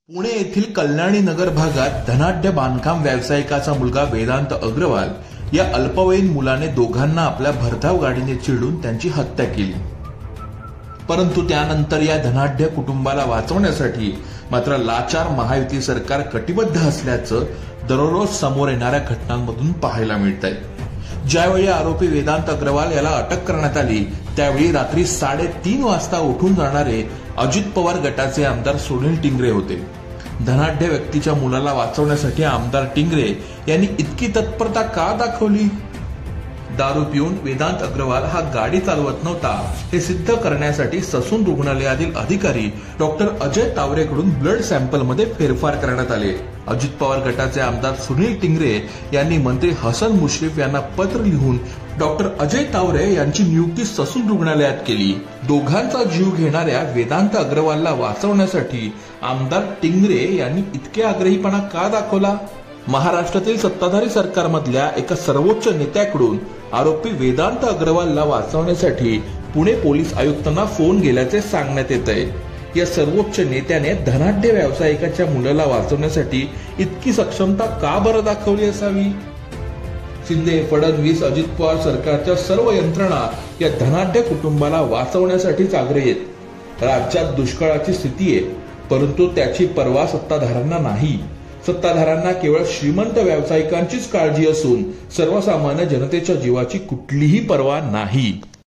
पुणे येथील कल्याणी नगर भागात धनाढ्य बांधकाम व्यावसायिकाचा मुलगा वेदांत अग्रवाल या अल्पवयीन मुलाने दोघांना आपल्या भरधाव गाडीने चिरडून त्यांची हत्या केली। परंतु त्यानंतर या धनाढ्य कुटुंबाला वाचवण्यासाठी मात्र लाचार महायुती सरकार कटिबद्ध असल्याचं दररोज समोर येणाऱ्या घटनांमधून पाहायला मिळतंय। ज्यावेळी आरोपी वेदांत अग्रवाल याला अटक करण्यात आली त्यावेळी रात्री 3:30 वाजता उठून जाणारे अजित पवार गटाचे आमदार सुनील टिंगरे होते। धनाढ्य व्यक्तीच्या मुलाला वाचवण्यासाठी आमदार टिंगरे यांनी इतकी तत्परता का दाखवली? दारू पिऊन वेदांत अग्रवाल हा गाडी चालवत नव्हता हे सिद्ध करण्यासाठी ससून रुग्णालयातील अधिकारी डॉक्टर अजय तावरेकडून ब्लड सॅम्पलमध्ये फेरफार करण्यात आले। अजित पवार गटाचे आमदार सुनील टिंगरे यांनी मंत्री हसन मुश्रीफ यांना पत्र लिहून डॉक्टर अजय तावरे यांची नियुक्ती ससून रुग्णालयात केली। दोघांचा जीव घेणाऱ्या वेदांत अग्रवालला वाचवण्यासाठी आमदार टिंगरे यांनी इतके आग्रहीपणा का दाखवला? महाराष्ट्रातील सत्ताधारी सरकारमधल्या एका सर्वोच्च नेत्याकडून आरोपी वेदांत अग्रवालला वाचवण्यासाठी पुणे पोलीस आयुक्तांना फोन गेल्याचे सांगण्यात येत आहे। या सर्वोच्च नेत्याने धनाढ्य व्यावसायिकाच्या मुलाला वाचवण्यासाठी इतकी सक्षमता का बरं दाखवली असावी? शिंदे, फडणवीस, अजित पवार सरकारच्या सर्व यंत्रणा या धनाढ्य कुटुंबाला वाचवण्यासाठीच आग्रही आहेत। राज्यात दुष्काळाची स्थिती आहे, परंतु त्याची पर्वा सत्ताधाऱ्यांना नाही। सत्ताधाऱ्यांना केवळ श्रीमंत व्यावसायिकांचीच काळजी असून सर्वसामान्य जनतेच्या जीवाची कुठलीही पर्वा नाही।